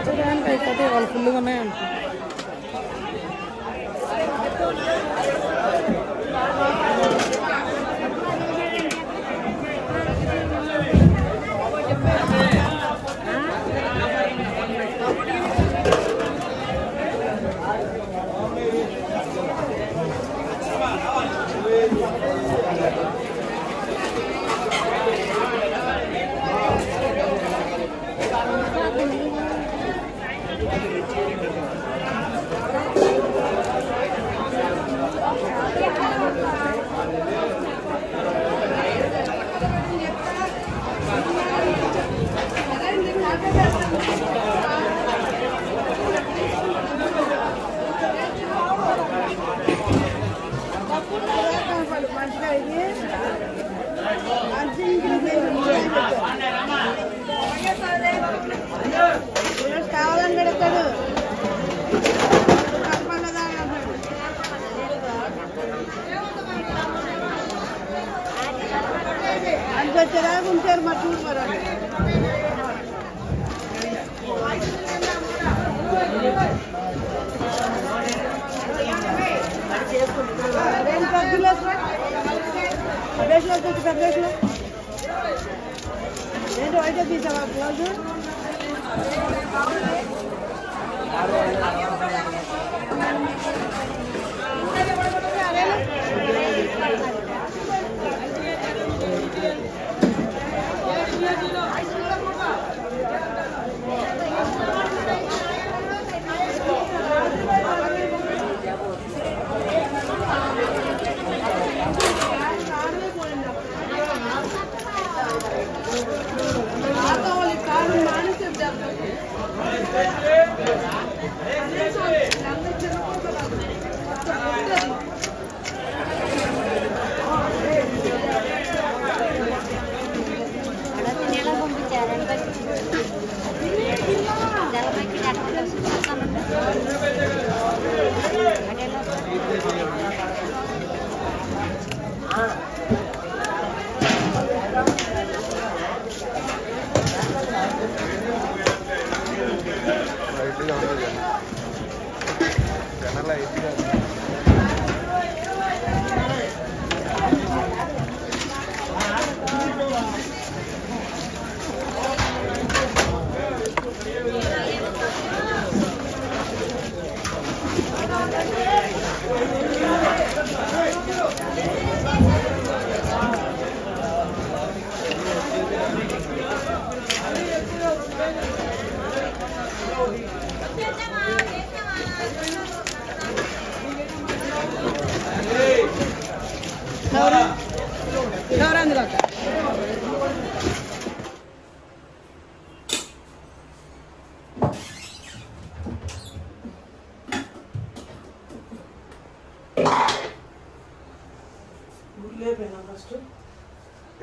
చూడడానికి అయిపోతే వాళ్ళు ఫుల్గా ఉన్నాయంట. కావాలని పెడతాడు అంత వచ్చేదాకా ఉంటారు మా చూడమరు ప్రదేశ్లో వచ్చి ప్రదేశ్లో ఏంటో అయితే తీసావా బ్లౌజ్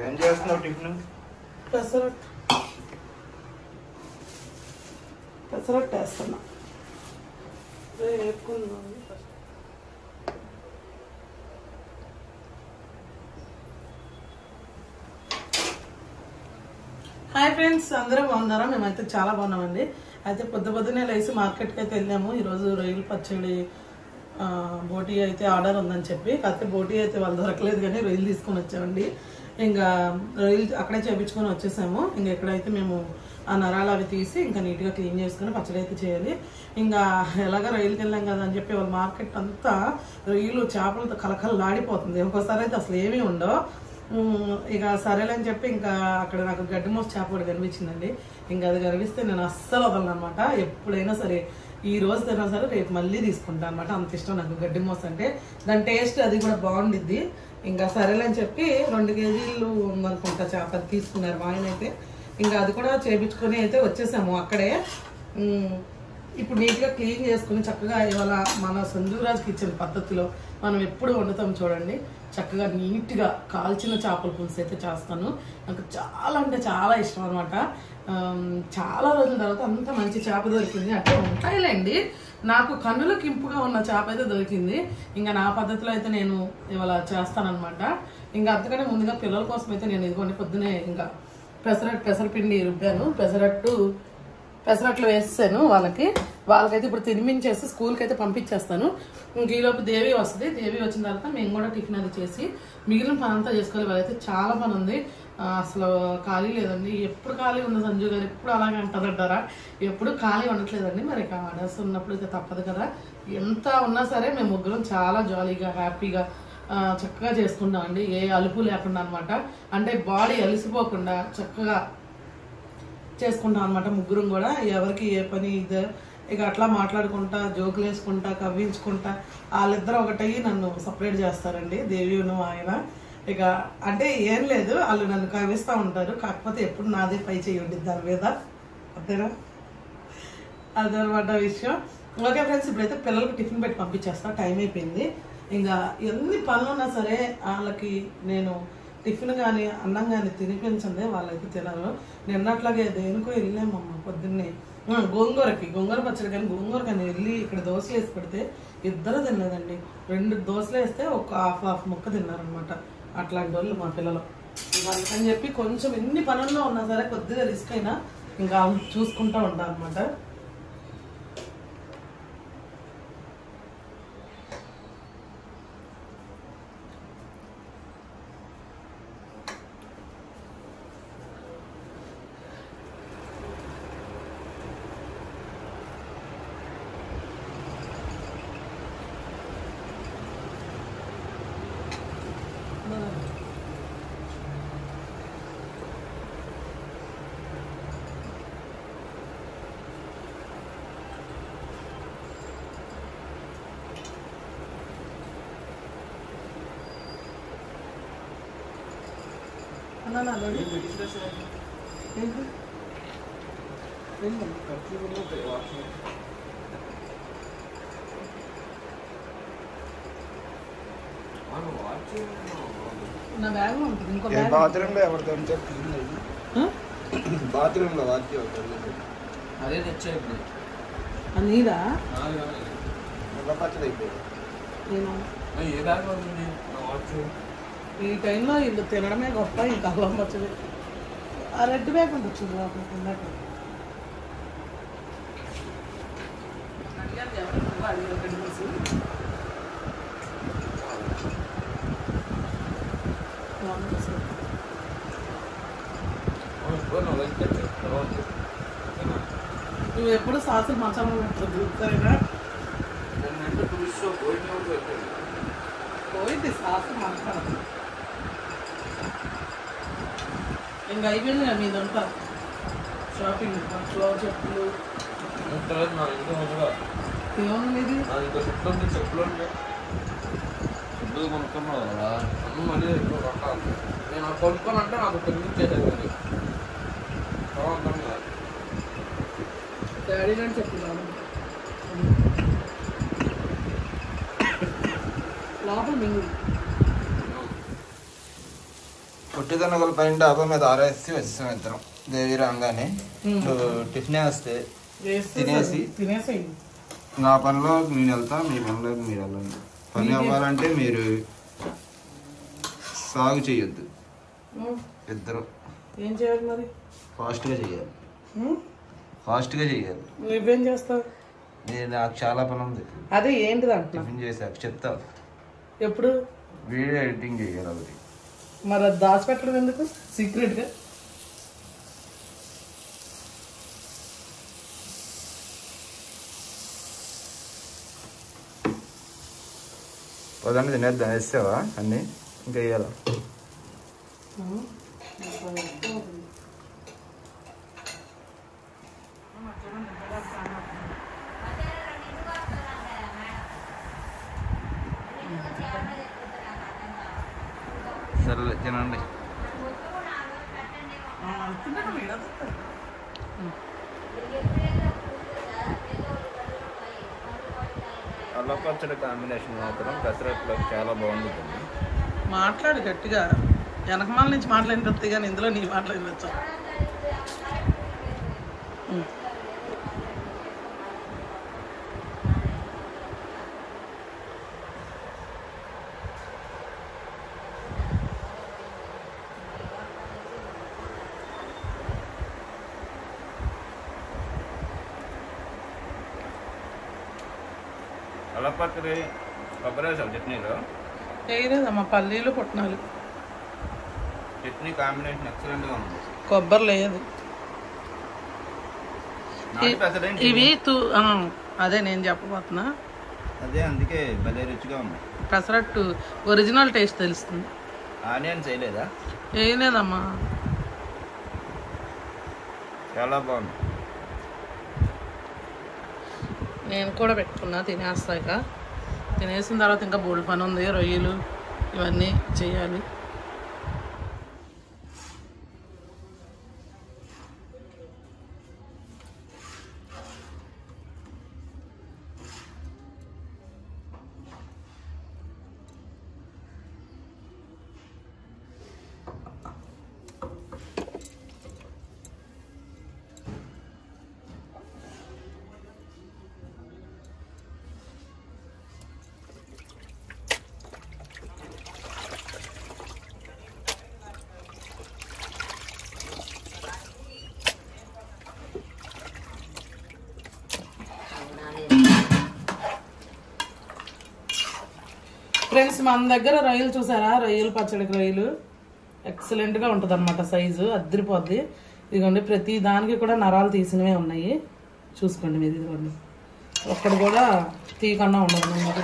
ఏం చేస్తున్నావు టిఫిన్? పెసరట్టు వేస్తున్నా వేపుకుందాం. హాయ్ ఫ్రెండ్స్, అందరూ బాగున్నారా? మేమైతే చాలా బాగున్నామండి. అయితే పొద్దునే లేసి మార్కెట్కి అయితే వెళ్ళాము. ఈరోజు రొయ్యల పచ్చడి బోటీ అయితే ఆర్డర్ ఉందని చెప్పి, కాకపోతే బోటీ అయితే వాళ్ళు దొరకలేదు కానీ రొయ్యలు తీసుకొని వచ్చామండి. ఇంకా రొయ్యలు అక్కడే చేయించుకొని వచ్చేసాము. ఇంకా ఎక్కడైతే మేము ఆ నరాలు అవి తీసి ఇంకా నీట్గా క్లీన్ చేసుకుని పచ్చడి అయితే చేయాలి. ఇంకా ఎలాగ రొయ్యలకి వెళ్ళాం కదా అని చెప్పి వాళ్ళ మార్కెట్ అంతా రొయ్యలు చేపలతో కలకలలాడిపోతుంది. ఒక్కోసారి అయితే అసలు ఏమీ ఉండవు. ఇక సరేలేని చెప్పి ఇంకా అక్కడ నాకు గడ్డి మోస చేప కూడా కనిపించిందండి. ఇంకా అది కనిపిస్తే నేను అస్సలు వదలను అనమాట. ఎప్పుడైనా సరే, ఈ రోజు తిన్నా సరే రేపు మళ్ళీ తీసుకుంటాను అనమాట. అంత ఇష్టం నాకు గడ్డి మోస అంటే. దాని టేస్ట్ అది కూడా బాగుండిద్ది. ఇంకా సరేలేని చెప్పి 2 కేజీలు ఉందనుకుంటా చేప తీసుకున్నారు మా ఆయన అయితే. ఇంకా అది కూడా చేయించుకొని అయితే వచ్చేసాము అక్కడే. ఇప్పుడు నీట్గా క్లీన్ చేసుకుని చక్కగా ఇవాళ మన సంజురాజ్కి ఇచ్చిన పద్ధతిలో మనం ఎప్పుడు వండుతాం చూడండి. చక్కగా నీట్గా కాల్చిన చేపల పులుసు అయితే చేస్తాను. నాకు చాలా అంటే చాలా ఇష్టం అనమాట. చాలా రోజుల తర్వాత అంత మంచి చేప దొరికింది. అంటే ఉంటాయిలేండి, నాకు కన్నులకు ఇంపుగా ఉన్న చేప అయితే దొరికింది. ఇంకా నా పద్ధతిలో అయితే నేను ఇవాళ చేస్తానన్నమాట. ఇంకా అంతకంటే ముందుగా పిల్లల కోసం అయితే నేను ఇదిగోండి పొద్దునే ఇంకా పెసరపిండి రుబ్బాను. పెసరట్లు వేసాను వాళ్ళకైతే ఇప్పుడు తినిపించేసి స్కూల్కి అయితే పంపించేస్తాను. ఇంక ఈలోపు దేవి వస్తుంది. దేవి వచ్చిన తర్వాత మేము కూడా టిఫిన్ అది చేసి మిగిలిన పని అంతా చేసుకోవాలి. వాళ్ళైతే చాలా పని ఉంది, అసలు ఖాళీ లేదండి. ఎప్పుడు ఖాళీ ఉంది సంజు గారు, ఎప్పుడు అలాగే అంటారంటారా? ఎప్పుడు ఖాళీ ఉండట్లేదండి. మరి ఆర్డర్స్ ఉన్నప్పుడు అయితే తప్పదు కదా. ఎంత ఉన్నా సరే మేము ముగ్గురం చాలా జాలీగా హ్యాపీగా చక్కగా చేసుకుంటామండి. ఏ అలుపు లేకుండా అనమాట. అంటే బాడీ అలసిపోకుండా చక్కగా చేసుకుంటాం అనమాట ముగ్గురం కూడా. ఎవరికి ఏ పని ఇక అట్లా మాట్లాడుకుంటా జోకులు వేసుకుంటా కవ్వించుకుంటా వాళ్ళిద్దరు ఒకటయ్యి నన్ను సపరేట్ చేస్తారండి, దేవిను ఆయన. ఇక అంటే ఏం లేదు, వాళ్ళు నన్ను కవ్విస్తూ ఉంటారు. కాకపోతే ఎప్పుడు నాదే పై చేయండి దాని మీద, అంతేనా? అదనమాట విషయం. ఓకే ఫ్రెండ్స్, ఇప్పుడైతే పిల్లలకి టిఫిన్ పెట్టి పంపించేస్తా. టైం అయిపోయింది. ఇంకా ఎన్ని పనులు ఉన్నా సరే వాళ్ళకి నేను టిఫిన్ కానీ అన్నం కానీ తినిపించండి, వాళ్ళైతే తినరు. నిన్నట్లాగే దేనికో వెళ్ళామమ్మ పొద్దున్నే గోంగూర పచ్చడి కానీ గోంగూర కానీ వెళ్ళి ఇక్కడ దోశలు వేసి పెడితే ఇద్దరు తినలేదండి. 2 దోశలు వేస్తే ఒక హాఫ్ ముక్క తిన్నారనమాట. అట్లాంటి వాళ్ళు మా పిల్లలు. అని చెప్పి కొంచెం ఎన్ని పనుల్లో ఉన్నా సరే కొద్దిగా రిస్క్ అయినా ఇంకా చూసుకుంటూ ఉంటాను అనమాట. నా బ్యాగ్ ఉంటుంది. ఇంకో బాత్రూంలో ఎవరితో బాత్రూంలో అదే తెచ్చా. ఇప్పుడు నీదా పచ్చడి అయిపోయింది. ఏ బ్యాగ్ ఉంది ఈ టైంలో వీళ్ళు తినడమే గొప్ప. ఇంకా అల్లం పచ్చడి ఆ రెడ్ బ్యాగ్ ఉండొచ్చు. నువ్వు ఎప్పుడు సాసులు మసాలా పెట్టదు సరేనా? పోయింది సాసు మసాలా. ఇంకా అయిపోయింది కదా మీదంతా షాపింగ్. బట్టలు చెప్పులు ఏముంది ఇది? చెప్పులు కొనుక్కున్నావు కదా, మళ్ళీ నేను కొనుక్కోనంటే నాకు తెలియచేసేది. డాడీ అని చెప్తున్నాను లోపల మింగుడు. పొట్టిదనగల పైన డాబా మీద ఆరేసి వచ్చేసాం ఇద్దరం. దేవి రాగానే టిఫిన్ వేస్తే తినేసి నా పనిలో నేను వెళ్తా, మీ పనిలో మీరు వెళ్ళండి. పని అవ్వాలంటే మీరు సాగు చేయొద్దు. ఇద్దరు ఏం చేయాలి మరి? ఫాస్ట్గా చేయాలి. ఫాస్ట్గా చేయాలి. నువ్వేం చేస్తావు? నాకు చాలా పని ఉంది. అదే ఏంటిది అంటున్నా? టిఫిన్ చేశాక చెప్తా. ఎప్పుడు? వీడియో ఎడిటింగ్ చేయాలి ఒకటి. మరి అది దాచిపెట్టడం ఎందుకు సీక్రెట్గా? పదండి తినేద్దాం. వేసావా అన్నీ? ఇంకా వేయాలా? సరే తినండి. అల్లం పచ్చడి కాంబినేషన్ మాత్రం పెసరట్లో చాలా బాగుంటుంది. మాట్లాడు గట్టిగా. వెనకమాల నుంచి మాట్లాడిన వస్తే కానీ ఇందులో నీ మాట్లాడినచ్చు. ఉలపక్కరి కొబ్బరి వేసావు చట్నీలో? వేయలేదమ్మా, పల్లీలు పుట్నాలు చట్నీ కాంబినేషన్ ఎక్సలెంట్గా ఉంది. కొబ్బరి లేదు. ఇవి అదే నేను చెప్పబోతున్నా. అదే అందుకే భలే రుచిగా ఉంది. పెసరట్టు ఒరిజినల్ టేస్ట్ తెలుస్తుంది. ఆనియన్స్ వేయలేదా? వేయలేదమ్మా. చాలా బాగుంది. నేను కూడా పెట్టుకున్నా తినేస్తాక. తినేసిన తర్వాత ఇంకా బోల్డ్ పని ఉంది, రొయ్యలు ఇవన్నీ చేయాలి. ఫ్రెండ్స్, మన దగ్గర రొయ్యలు చూసారా? రొయ్యలు పచ్చడికి రొయ్యలు ఎక్సలెంట్గా ఉంటుంది అనమాట. సైజు అద్దరిపోద్ది. ఇదిగోండి, ప్రతి దానికి కూడా నరాలు తీసినవే ఉన్నాయి. చూసుకోండి మీరు. ఇదిగోండి, ఒక్కడు కూడా తీయకుండా ఉండదు.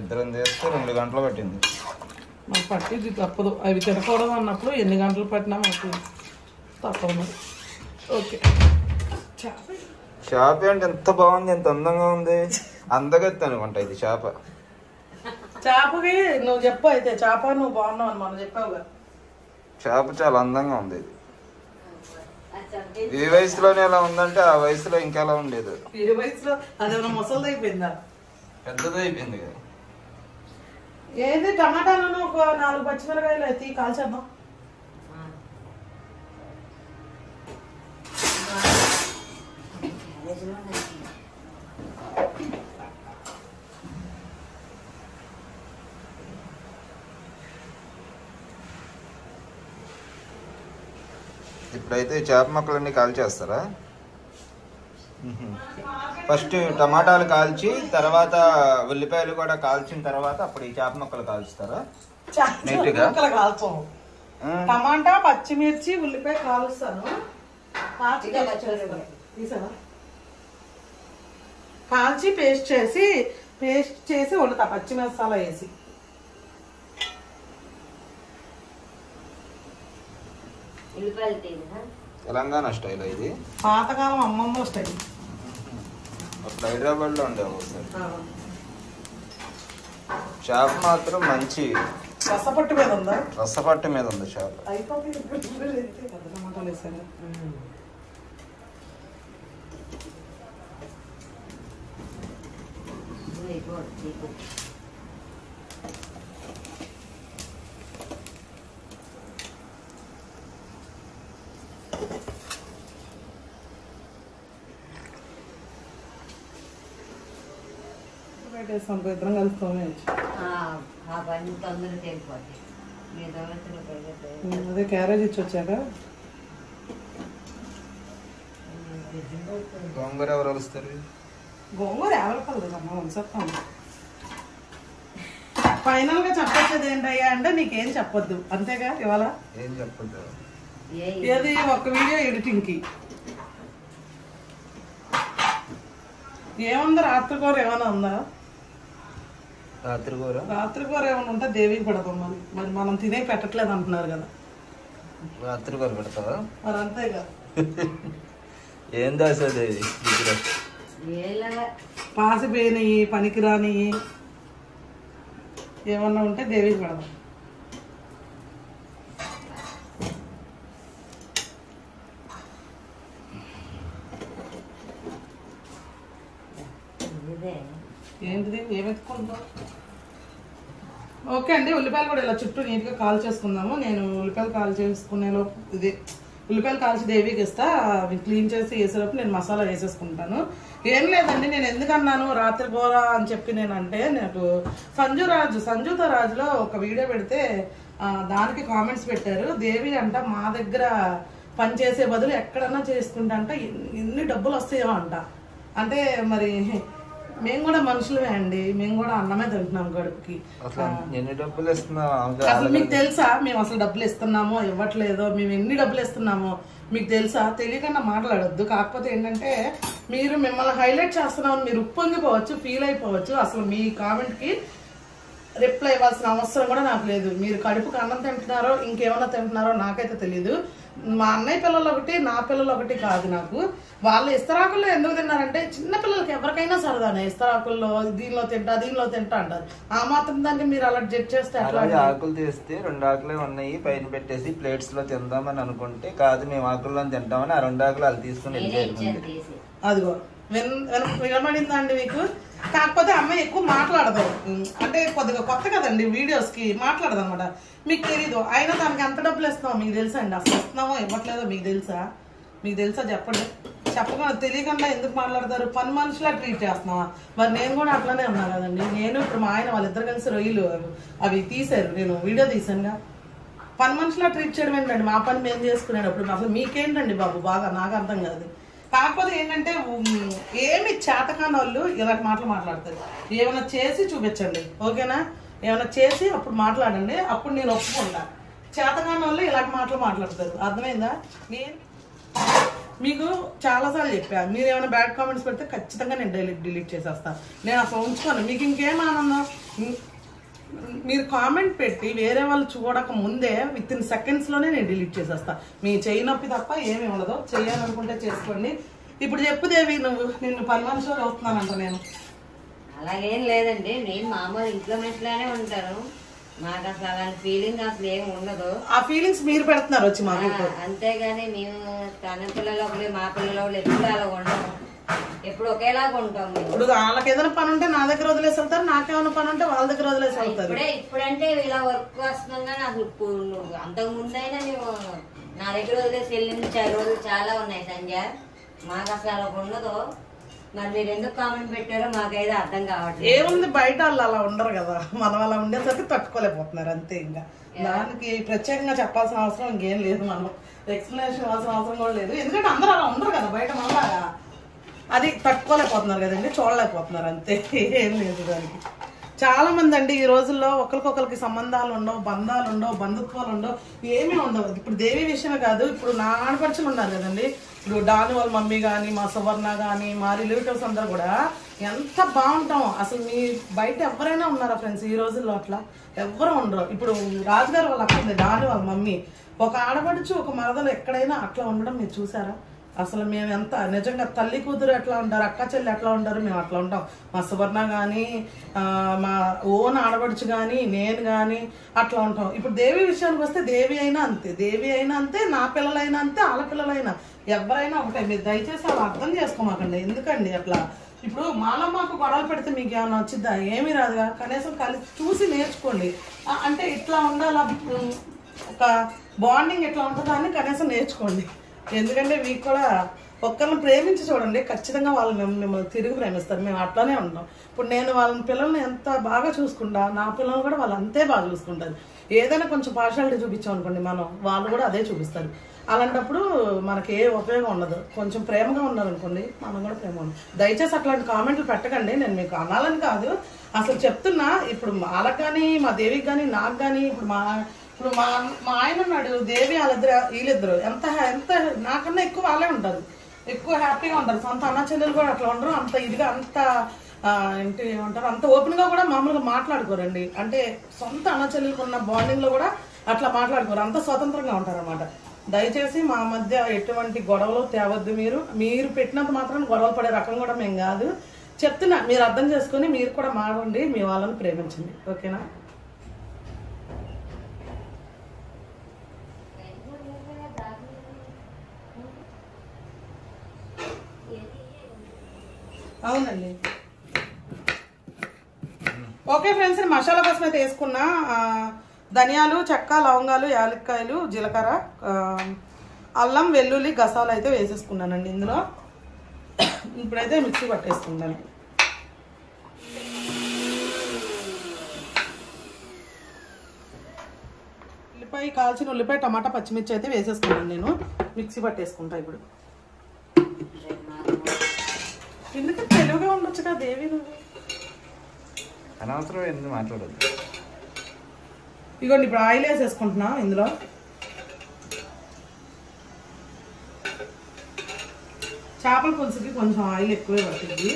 ఇద్దరం చేస్తే 2 గంటలు పట్టింది మాకు. పట్టింది తప్పదు. అవి తినకూడదు అన్నప్పుడు ఎన్ని గంటలు పట్టినా మాకు తప్పదు మరి. ఓకే, చేప అంటే ఎంత బాగుంది, ఎంత అందంగా ఉంది. అందగత్తి అనుకుంటా ఇది చేప. చేపకి నువ్వు చెప్పు అయితే. చేప నువ్వు బాగున్నావు అని మనం చెప్పావుగా. చేప చాలా అందంగా ఉంది. ఇది ఈ వయసులోనే ఎలా ఉందంటే ఆ వయసులో ఇంకెలా ఉండేది. ఈ వయసులో అదేమన్నా ముసలిది అయిపోయిందా? పెద్దది అయిపోయింది కదా. ఏది టమాటాలను ఒక 4 పచ్చిమిరకాయలు అయితే కాల్చేద్దాం. ఇప్పుడైతే చేప ముక్కలన్నీ కాల్చేస్తారా? ఫస్ట్ టమాటాలు కాల్చి తర్వాత ఉల్లిపాయలు కూడా కాల్చిన తర్వాత అప్పుడు ఈ చేప ముక్కలు కాల్చుతారా? టమాటా, పచ్చిమిర్చి, ఉల్లిపాయ కాలుస్తాను. కాల్చి పేస్ట్ చేసి వండుతా పచ్చి మసాలా వేసి. తెలంగాణ స్టైల్ ఇది. పాతకాలం అమ్మమ్మ స్టైల్. అప్పుడు హైదరాబాద్ లో ఉండే ఒకసారి. చేప మాత్రం మంచి రసపట్టు మీద ఉందా? రసపట్టు మీద ఉంది చేప. ఇద్దరం కలుసుకోమే. అదే క్యారేజ్ ఇచ్చి వచ్చాక గోంగూర ఎవరు వస్తారు? గోంగూర ఎవరు కలదమ్మా చెప్తాను. ఫైనల్ గా చెప్పొచ్చేది ఏంటయ్యా అంటే నీకేం చెప్పొద్దు అంతేగా. ఇవాళ ఏం చెప్పొద్దు. ఏది ఒక వీడియో ఎడిటింగ్ కి ఏముంది? రాత్రి కూర ఏమైనా ఉందా? రాత్రి కూర ఏమైనా ఉంటే దేవికి పెడతాం. మరి మనం తినే పెట్టట్లేదు అంటున్నారు కదా. రాత్రి కూర పెడతావా? మరి అంతేగా. ఏం దాసేది పాసిపోయినవి పనికిరాని ఏమన్నా ఉంటే దేవికి పెడదాం. ఏంటిది ఏమెత్తుకుంటాం? ఓకే అండి, ఉల్లిపాయలు కూడా ఇలా చుట్టూ నీట్గా కాల్ చేసుకుందాము. నేను ఉల్లిపాయలు కాల్ చేసుకునేలోపు ఇది ఉల్లిపాయలు కాల్చి దేవికి ఇస్తా. అవి క్లీన్ చేసి వేసేటప్పుడు నేను మసాలా వేసేసుకుంటాను. ఏం లేదండి, నేను ఎందుకన్నాను రాత్రి కూర అని చెప్పి నేనంటే, నాకు సంజూత రాజులో ఒక వీడియో పెడితే దానికి కామెంట్స్ పెట్టారు. దేవి అంట మా దగ్గర పని చేసే బదులు ఎక్కడన్నా చేసుకుంటా అంట ఎన్ని డబ్బులు వస్తాయో అంట. అంటే మరి మేము కూడా మనుషులమే అండి, మేము కూడా అన్నమే తింటున్నాం గడుపుకి. ఎన్ని డబ్బులు ఇస్తున్నావు అసలు మీకు తెలుసా మేము అసలు డబ్బులు ఇస్తున్నామో ఇవ్వట్లేదో, మేము ఎన్ని డబ్బులు ఇస్తున్నామో మీకు తెలుసా? తెలియకుండా మాట్లాడొద్దు. కాకపోతే ఏంటంటే మీరు మిమ్మల్ని హైలైట్ చేస్తున్నామని మీరు ఉప్పొంగిపోవచ్చు, ఫీల్ అయిపోవచ్చు. అసలు మీ కామెంట్కి రిప్లై ఇవ్వాల్సిన అవసరం కూడా నాకు లేదు. మీరు కడుపుకి అన్నం తింటున్నారో ఇంకేమన్నా తింటున్నారో నాకైతే తెలియదు. మా అన్నయ్య పిల్లలు ఒకటి, నా పిల్లలు ఒకటి కాదు నాకు. వాళ్ళు ఇస్తరాకుల్లో ఎందుకు తిన్నారంటే చిన్న పిల్లలకి ఎవరికైనా సరదానే, ఇస్తరాకుల్లో దీనిలో తింటా అంటారు. ఆ మాత్రం దాన్ని మీరు అలా జడ్జ్ చేస్తే ఆకులు తీస్తే 2 ఆకులే ఉన్నాయి పైన పెట్టేసి ప్లేట్స్ లో తిందామని అనుకుంటే కాదు మేము ఆకుల్లో తింటామని ఆ 2 ఆకులు వాళ్ళు తీసుకుని అదిగో వినబడిందా అండి మీకు? కాకపోతే అమ్మాయి ఎక్కువ మాట్లాడదు, అంటే కొద్దిగా కొత్త కదండి వీడియోస్ కి మాట్లాడదు అనమాట. మీకు తెలీదు, అయినా దానికి ఎంత డబ్బులు ఇస్తున్నామో మీకు తెలుసా అండి? అసలు ఇస్తున్నామో ఇవ్వట్లేదో మీకు తెలుసా? చెప్పండి. చెప్పకుండా తెలియకుండా ఎందుకు మాట్లాడతారు? పని మనుషులా ట్రీట్ చేస్తున్నావా? మరి నేను కూడా అట్లానే ఉన్నా కదండి. నేను ఇప్పుడు మా ఆయన వాళ్ళిద్దరు కలిసి రొయ్యలు అవి తీసారు, నేను వీడియో తీసానుగా. పని మనుషులా ట్రీట్ చేయడం ఏంటండి? మా పని మేము చేసుకునేటప్పుడు అసలు మీకేంటండి బాబు బాగా? నాకు అర్థం కాదు. కాకపోతే ఏంటంటే ఏమి చేతకాని వాళ్ళు ఇలాంటి మాటలు మాట్లాడతారు. ఏమైనా చేసి చూపించండి, ఓకేనా? ఏమైనా చేసి అప్పుడు మాట్లాడండి, అప్పుడు నేను ఒప్పుకుంటా. చేతకాని వాళ్ళు ఇలాంటి మాటలు మాట్లాడతారు, అర్థమైందా? నేను మీకు చాలాసార్లు చెప్పా, మీరు ఏమైనా బ్యాడ్ కామెంట్స్ పెడితే ఖచ్చితంగా నేను డిలీట్ చేసేస్తాను. నేను అసలు ఉంచుకోను. మీకు ఇంకేం ఆనందం? మీరు కామెంట్ పెట్టి వేరే వాళ్ళు చూడక ముందే విత్-ఇన్ సెకండ్స్లోనే నేను డిలీట్ చేసేస్తా. మీ చెయ్యి నొప్పి తప్ప ఏమి ఉండదు. చెయ్యాలనుకుంటే చేసుకోండి. ఇప్పుడు చెప్పు దేవి, నిన్ను పని మనిషిలో చూస్తున్నానంట. నేను అలాగేం లేదండి, నేను మామూలు ఇంట్లో మనిషిలానే ఉంటాను. మాకు అసలు అలాంటి ఫీలింగ్ అసలు ఏమి ఉండదు. ఆ ఫీలింగ్స్ మీరు పెడుతున్నారు వచ్చి మాకు. అంతేగాని మేము తన పిల్లలు ఒకటి మా పిల్లలు ఒకటి ఎప్పుడు అలా ఉండము, ఎప్పుడు ఒకేలాగా ఉంటాం. ఇప్పుడు వాళ్ళకి ఏదైనా పని ఉంటే నా దగ్గర వదిలేసి వెళ్తారు, నాకేమైనా పని ఉంటే వాళ్ళ దగ్గర వదిలేసి వెళ్తారు. ఇప్పుడంటే ఇలా వర్క్ వస్తున్నాం కానీ అసలు అంతకు ముందైనా మేము నా దగ్గర వదిలేసి వెళ్ళిన రోజులు చాలా ఉన్నాయి సంజయ్. మాకు అసలు అలా ఉండదు. మరి మీరు ఎందుకు కామెంట్ పెట్టారో మాకైతే అర్థం కావట్లేదు. ఏముంది, బయట వాళ్ళు అలా ఉండరు కదా, మనం అలా ఉండేసరికి తట్టుకోలేకపోతున్నారు అంతే. ఇంకా దానికి ప్రత్యేకంగా చెప్పాల్సిన అవసరం ఇంకేం లేదు, మనం ఎక్స్ప్లెనేషన్ ఇవ్వాల్సిన అవసరం కూడా లేదు. ఎందుకంటే అందరూ అలా ఉండరు కదా బయట, మనలాగా అది తట్టుకోలేకపోతున్నారు కదండి, చూడలేకపోతున్నారు అంతే, ఏం లేదు దానికి. చాలా మంది అండి ఈ రోజుల్లో ఒకరికొకరికి సంబంధాలు ఉండవు, బంధాలు ఉండవు, బంధుత్వాలు ఉండవు, ఏమీ ఉండవు. ఇప్పుడు దేవి విషయమే కాదు, ఇప్పుడు నా ఆడపడుచులు ఉన్నారు కదండి, ఇప్పుడు డాని వాళ్ళ మమ్మీ కానీ, మా సువర్ణ కానీ, మా రిలేటివ్స్ అందరూ కూడా ఎంత బాగుంటాం. అసలు మీ బయట ఎవరైనా ఉన్నారా ఫ్రెండ్స్ ఈ రోజుల్లో? అట్లా ఎవరు ఉండరు. ఇప్పుడు రాజుగారు వాళ్ళ అక్కడ డాని వాళ్ళ మమ్మీ, ఒక ఆడపడుచు ఒక మరదలు ఎక్కడైనా అట్లా ఉండడం మీరు చూసారా? అసలు మేము ఎంత నిజంగా తల్లి కూతురు ఎట్లా ఉంటారు, అక్క చెల్లి ఎట్లా ఉంటారు, మేము అట్లా ఉంటాం. మా సువర్ణ కానీ, మా ఓన్ ఆడపడుచు కానీ, నేను కానీ అట్లా ఉంటాం. ఇప్పుడు దేవి విషయానికి వస్తే దేవి అయినా అంతే, నా పిల్లలైనా అంతే, వాళ్ళ పిల్లలైనా ఎవరైనా ఒకటే. మీరు దయచేసి అలా అర్థం చేసుకోమాకండి. ఎందుకండి అట్లా? ఇప్పుడు మాకు గొడవలు పెడితే మీకు ఏమైనా వచ్చిద్దా? ఏమీ రాదుగా. కనీసం కలిసి చూసి నేర్చుకోండి. అంటే ఇట్లా ఉండాలా, ఒక బాండింగ్ ఎట్లా ఉంటుందా అని కనీసం నేర్చుకోండి. ఎందుకంటే మీకు కూడా ఒక్కరిని ప్రేమించి చూడండి, ఖచ్చితంగా వాళ్ళు మిమ్మల్ని తిరిగి ప్రేమిస్తారు. మేము అట్లానే ఉంటాం. ఇప్పుడు నేను వాళ్ళ పిల్లల్ని ఎంత బాగా చూసుకుంటా, నా పిల్లలు కూడా వాళ్ళు అంతే బాగా చూసుకుంటారు. ఏదైనా కొంచెం పార్షాలిటీ చూపించాం అనుకోండి మనం, వాళ్ళు కూడా అదే చూపిస్తారు. అలాంటప్పుడు మనకి ఏ ఉపయోగం ఉండదు. కొంచెం ప్రేమగా ఉన్నారనుకోండి, మనం కూడా ప్రేమ ఉండదు. దయచేసి అట్లాంటి కామెంట్లు పెట్టకండి. నేను మీకు అనాలని కాదు, అసలు చెప్తున్నా. ఇప్పుడు వాళ్ళకి కానీ, మా దేవికి కానీ, నాకు కానీ, ఇప్పుడు మా ఆయన ఉన్నాడు, దేవి వీళ్ళిద్దరు ఎంత నాకన్నా ఎక్కువ వాళ్ళే ఉంటారు, ఎక్కువ హ్యాపీగా ఉంటారు. సొంత అన్న చెల్లెలు కూడా అట్లా ఉండరు, అంత ఇదిగా, అంత ఏంటి ఏమంటారు, అంత ఓపెన్ గా కూడా మామూలుగా మాట్లాడుకోరండి. అంటే సొంత అన్న చెల్లెలకు ఉన్న బాండింగ్ లో కూడా అట్లా మాట్లాడుకోరు, అంత స్వతంత్రంగా ఉంటారు అనమాట. దయచేసి మా మధ్య ఎటువంటి గొడవలు తేవద్దు. మీరు పెట్టినంత మాత్రం గొడవలు పడే రకం కూడా మేము కాదు. చెప్తున్నా, మీరు అర్థం చేసుకుని మీరు కూడా మారండి, మీ వాళ్ళని ప్రేమించండి, ఓకేనా? అవునండి. ఓకే ఫ్రెండ్స్, మసాలా కోసం అయితే వేసుకున్నా ధనియాలు, చెక్క, లవంగాలు, యాలక్కాయలు, జీలకర్ర, అల్లం, వెల్లుల్లి, గసాలు అయితే వేసేసుకున్నానండి ఇందులో. ఇప్పుడైతే మిక్సీ పట్టేసుకున్నాను. ఉల్లిపాయ, కాల్చిన ఉల్లిపాయ, టమాటా, పచ్చిమిర్చి అయితే వేసేసుకున్నాను. నేను మిక్సీ పట్టేసుకుంటా ఇప్పుడు. ఎందుకంటే తెలుగుగా ఉండొచ్చుగా దేవి నువ్వు. అనవసరం ఎందుకు మాట్లాడద్దు. ఇదిగోండి ఇప్పుడు ఆయిల్ వేసేసుకుంటున్నా. ఇందులో చేపల పులుసుకి కొంచెం ఆయిల్ ఎక్కువే పట్టింది.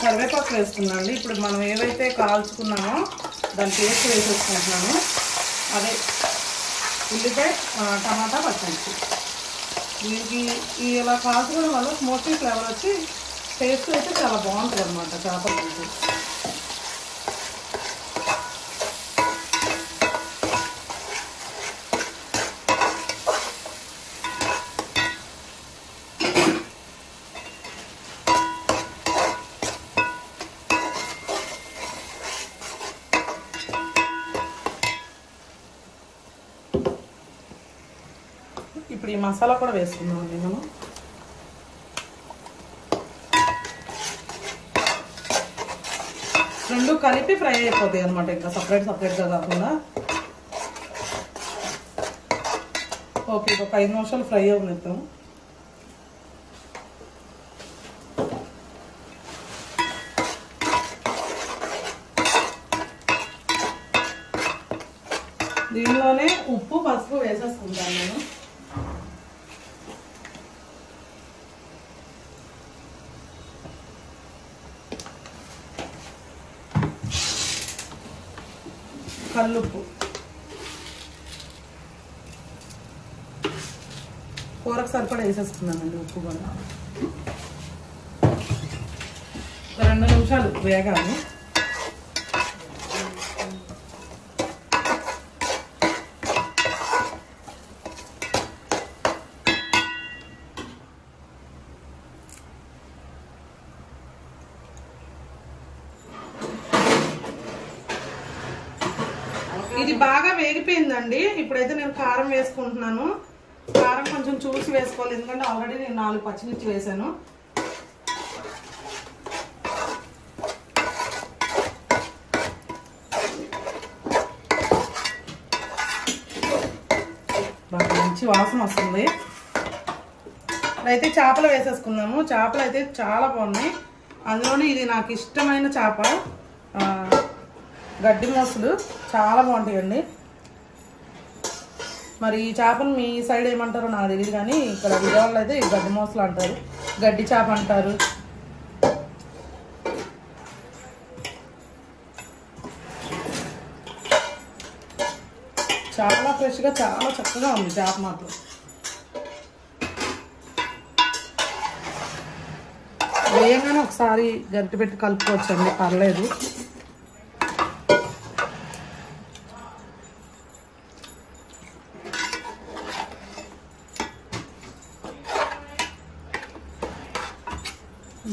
కరివేపాకు వేసుకున్నాండి. ఇప్పుడు మనం ఏవైతే కాల్చుకున్నామో దాని పేస్ట్ వేసేసుకుంటున్నాను. అదే ఉల్లిపాయ, టమాటా, పచ్చిమిర్చి. దీనికి ఇలా కాల్చుకోవడం వల్ల స్మోకీ ఫ్లేవర్ వచ్చి టేస్ట్ అయితే చాలా బాగుంటుంది అన్నమాట చేపల పులుసు. ఇప్పుడు ఈ మసాలా కూడా వేసుకుందామండి మనం. రెండు కలిపి ఫ్రై అయిపోతాయి అనమాట, ఇంకా సపరేట్గా కాకుండా. ఓకే, ఒక 5 నిమిషాలు ఫ్రై అవునిద్దాం. దీనిలోనే ఉప్పు, పసుపు వేసేసుకుంటాను నేను. కల్లుప్పు, కూరకు సరిపడా వేసేసుకున్నానండి ఉప్పు కూడా. 2 నిమిషాలు వేగాలి. ఇది బాగా వేగిపోయిందండి. ఇప్పుడైతే నేను కారం వేసుకుంటున్నాను. కారం కొంచెం చూసి వేసుకోవాలి, ఎందుకంటే ఆల్రెడీ నేను 4 పచ్చిమిర్చి వేసాను. బాగా మంచి వాసన వస్తుంది. ఇప్పుడైతే చేపలు వేసేసుకుందాము. చేపలు అయితే చాలా బాగున్నాయి. అందులోనే ఇది నాకు ఇష్టమైన చేప, గడ్డి మోసలు చాలా బాగుంటాయండి. మరి ఈ చేపలు మీ సైడ్ ఏమంటారో నాకు తెలియదు, కానీ ఇక్కడ విజయవాడలో అయితే గడ్డి మోసలు అంటారు, గడ్డి చేప అంటారు. చాలా ఫ్రెష్గా చాలా చక్కగా ఉంది చేప మాత్రం. వేయంగానే ఒకసారి గరిటె పెట్టి కలుపుకోవచ్చండి, పర్లేదు.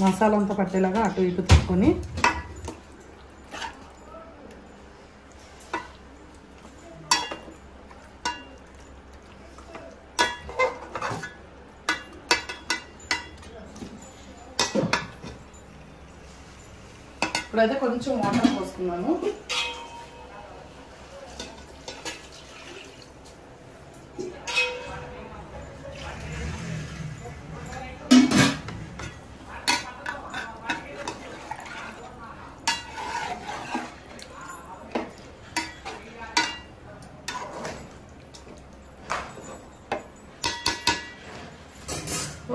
మసాలా అంతా పట్టేలాగా అటు ఇటు తిప్పుకొని ఇప్పుడైతే కొంచెం వాటర్ పోసుకున్నాను.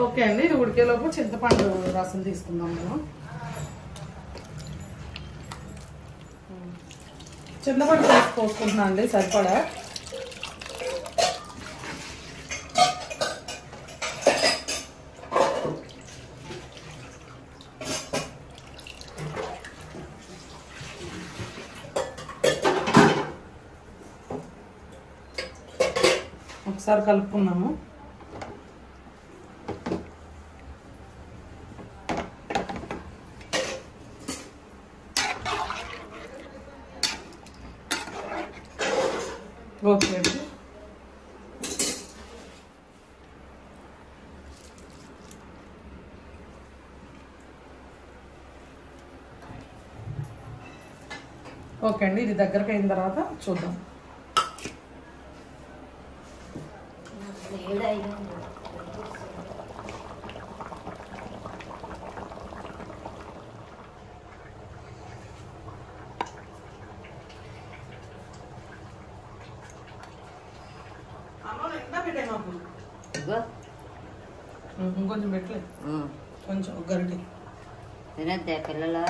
ఓకే అండి, ఇది ఉడికేలోపు చింతపండు రసం తీసుకుందాం మనం. చింతపండు పోసుకుంటున్నాను అండి సరిపడా. ఒకసారి కలుపుకున్నాము. ఓకే అండి. ఓకే అండి, ఇది దగ్గరకు అయిన తర్వాత చూద్దాం. ఇంకొంచెం పెట్టలేదు, కొంచెం గరిటి తినద్దే పిల్లలు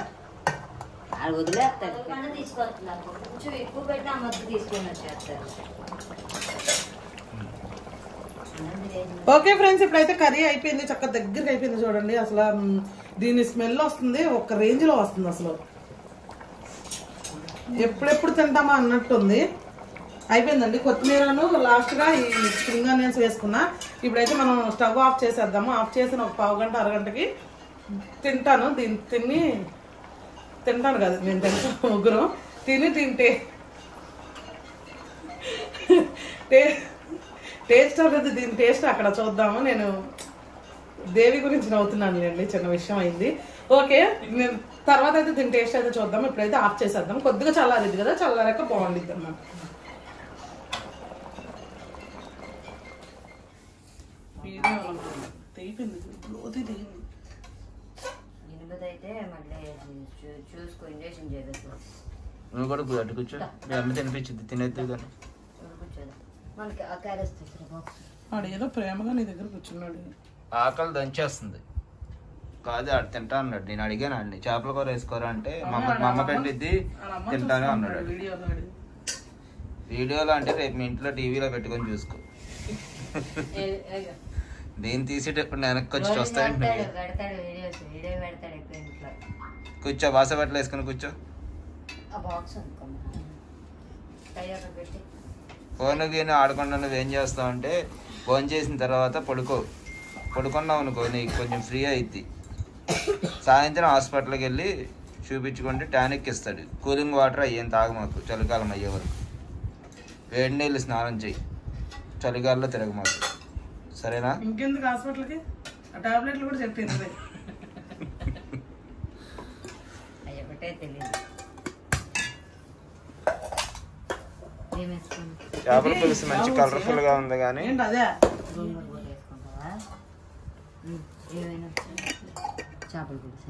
వాళ్ళు వదిలేస్తారు. తీసుకొస్తున్నారు కొంచెం ఎక్కువ పెట్టి ఆ మధ్య తీసుకొని వచ్చేస్తారు. ఓకే ఫ్రెండ్స్, ఇప్పుడైతే కర్రీ అయిపోయింది, చక్కగా దగ్గరికి అయిపోయింది. చూడండి అసలు దీని స్మెల్ వస్తుంది, ఒక రేంజ్ లో వస్తుంది. అసలు ఎప్పుడెప్పుడు తింటామా అన్నట్టుంది. అయిపోయిందండి. కొత్తిమీరను లాస్ట్ గా ఈ స్ప్రింగ్ ఆనియన్స్ వేసుకున్నా. ఇప్పుడైతే మనం స్టవ్ ఆఫ్ చేసేద్దాము. ఆఫ్ చేసిన ఒక పావు గంట అరగంటకి తింటాను. దీన్ని తింటాను కదా, నేను తింటాను. ముగ్గురు తింటే టేస్ట్ అనేది, దీని టేస్ట్ అక్కడ చూద్దాము. నేను దేవి గురించి నవ్వుతున్నాను అండి, చిన్న విషయం అయింది. ఓకే, నేను తర్వాత అయితే దీని టేస్ట్ అయితే చూద్దాం. ఇప్పుడైతే ఆఫ్ చేసేద్దాం. కొద్దిగా చల్లారిద్ది కదా, చల్లారాక బాగుండిద్ది అన్నమాట. ఇనుపదైతే మళ్ళీ చూసుకో ఇంజక్షన్ చేయవచ్చు. నువ్వు కూడా అటు కూర్చో, మీ అమ్మ తినిపించింది తినేద్దు కానీ కూర్చోదా మనకి ఆ క్యారెస్ బాక్స్. వాడు ఏదో ప్రేమగా నీ దగ్గర కూర్చున్నాడు. ఆకలి దంచేస్తుంది కాదు, ఆడు తింటా అన్నాడు. నేను అడిగాను అండి చేపల కూర వేసుకోరా అంటే మా అమ్మ పెట్టిద్ది తింటానే అన్నాడు. వీడియోలో అంటే రేపు మీ ఇంట్లో టీవీలో పెట్టుకొని చూసుకో. నేను తీసేటప్పుడు వెనక్కి వచ్చి చూస్తాయండి. కూర్చో, బాస బట్టలు వేసుకుని కూర్చో. ఫోన్ గీని ఆడకుండా నువ్వేం చేస్తావు అంటే ఫోన్ చేసిన తర్వాత పడుకున్నావు అనుకో, నీకు కొంచెం ఫ్రీ అయిద్ది. సాయంత్రం హాస్పిటల్కి వెళ్ళి చూపించుకుంటే టానిక్ ఇస్తాడు. కూలింగ్ వాటర్ అయ్యేం తాగు, మాకు చలికాలం అయ్యే వరకు వేడి నీళ్ళు స్నానం చెయ్యి, చలికాలంలో తిరగ మాకు, సరేనా? ఇంకెందుకు హాస్పిటల్కి, టాబ్లెట్లు కూడా చెప్పింది. చేపల పులుసు మంచి కలర్ఫుల్ గా ఉంది కానీ చేపల పులుసు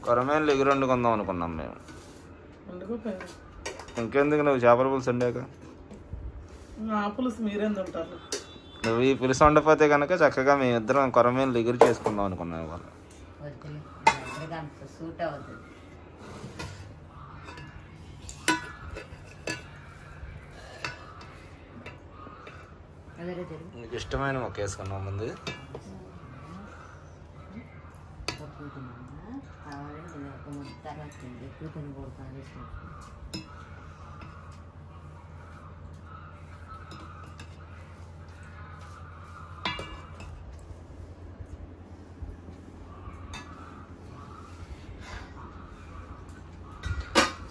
కొరమేలు ఎగురు వండుకుందాం అనుకున్నాం మేము. ఇంకెందుకు, నువ్వు చేపల పులుసు వండాక పులుసు మీరేంది ఉంటారు. నువ్వు ఈ పులుసు వండపోతే కనుక చక్కగా మేమిద్దరం కొరమేలు ఎగురు చేసుకుందాం అనుకున్నాం. వాళ్ళు సూట్ అవుతుంది. నీకు ఇష్టమైన మొక్క వేసుకున్నాం ముందు.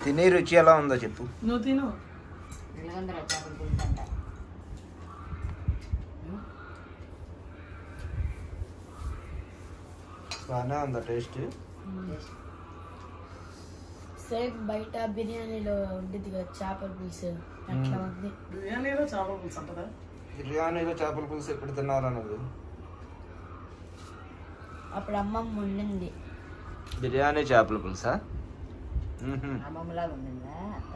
తినే రుచి ఎలా ఉందో చెప్పు. నువ్వు తిను. బాగానే ఉందా టేస్ట్? సేమ్ బయట బిర్యానీలో ఉండేది కదా చేపల పులుసు, అట్లా ఉంది. బిర్యానీలో చేపల పులుసు ఉంటుందా? బిర్యానీలో చేపల పులుసు ఎప్పుడు తిన్నారా నువ్వు? అప్పుడు అమ్మమ్మ వండింది. బిర్యానీ చేపల పులుసా? అమ్మమ్మలాగా ఉండిందా అక్క?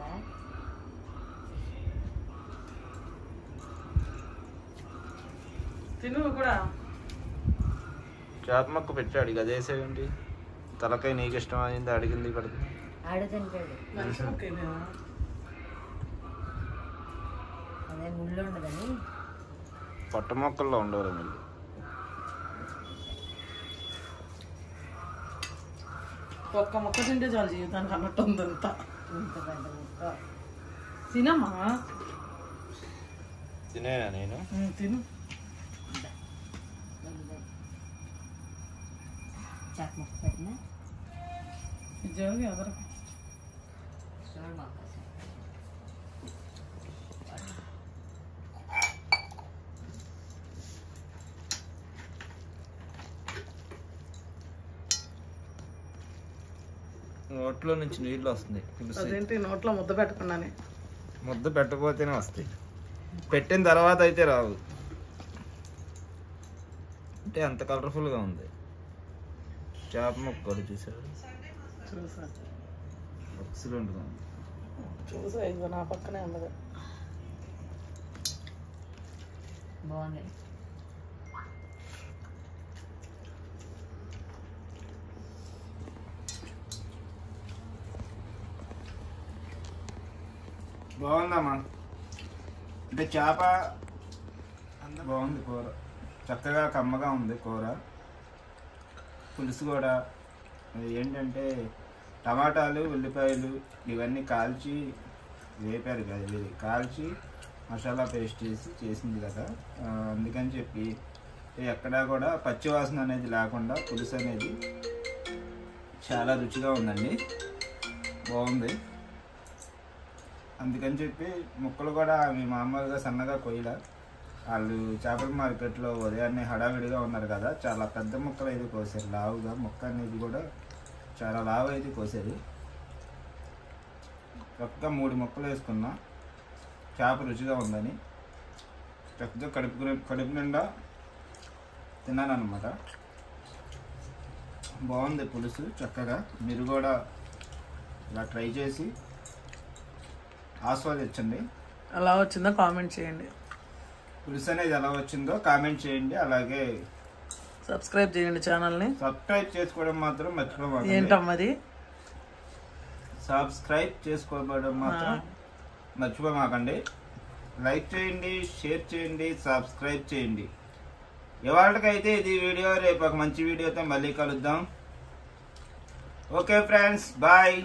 తిను కూడా. చేప మొక్క పెట్టాడు, ఇక అదేసేయండి. తలకాయ నీకు ఇష్టం అయింది అడిగింది పడుతుంది. అదే ముళ్ళు ఉండదని పొట్ట మొక్కల్లో ఉండవు మీరు. ఒక్క మొక్క తింటే చాలు జీవితానికి అన్నట్టు ఉందంతా. తినమ్మా. తినేనా నేను? తిను. జోగి ఎవరు చూడు మాకు నోట్లో నుంచి నీళ్ళు వస్తుంది. అదేంటి నోట్లో ముద్ద పెట్టకుండానే? ముద్ద పెట్టకపోతేనే వస్తాయి, పెట్టిన తర్వాత అయితే రావు. అంటే అంత కలర్ఫుల్గా ఉంది చేప ముక్క కూడా. చూసారు? ఎక్సలెంట్ గా ఉంది. చూసా, ఇదిగో నా పక్కనే ఉండదు. బాగుంది. బాగుందమ్మా. అంటే చేప బాగుంది, కూర చక్కగా కమ్మగా ఉంది కూర. పులుసు కూడా ఏంటంటే టమాటాలు ఉల్లిపాయలు ఇవన్నీ కాల్చి వేపారు కదా, ఇది కాల్చి మసాలా పేస్ట్ చేసింది కదా, అందుకని చెప్పి ఎక్కడా కూడా పచ్చివాసన అనేది లేకుండా పులుసు అనేది చాలా రుచిగా ఉందండి, బాగుంది. అందుకని చెప్పి ముక్కలు కూడా మీ మామూలుగా సన్నగా కొయ్యలా. వాళ్ళు చేపల మార్కెట్లో ఉదయాన్నే హడావిడిగా ఉన్నారు కదా, చాలా పెద్ద ముక్కలు అయితే కోసారు, లావుగా. ముక్క అనేది కూడా చాలా లావు అయితే కోసారు. చక్కగా 3 ముక్కలు వేసుకున్నా, చేప రుచిగా ఉందని చక్కగా కడుపు నిండా తిన్నానమాట. బాగుంది పులుసు చక్కగా. మీరు కూడా ఇలా ట్రై చేసి ఆస్వాదించండి. ఎలా వచ్చిందో కామెంట్ చేయండి. పులుసు అనేది ఎలా వచ్చిందో కామెంట్ చేయండి. అలాగే సబ్స్క్రైబ్ చేయండి ఛానల్ని. సబ్స్క్రైబ్ చేసుకోవడం మాత్రం మర్చిపోకండి. ఏంటమ్మది? సబ్స్క్రైబ్ చేసుకోవడం మాత్రం మర్చిపోమాకండి. లైక్ చేయండి, షేర్ చేయండి, సబ్స్క్రైబ్ చేయండి. ఇవాళకైతే ఇది వీడియో. రేపు ఒక మంచి వీడియోతో మళ్ళీ కలుద్దాం. Okay friends, bye.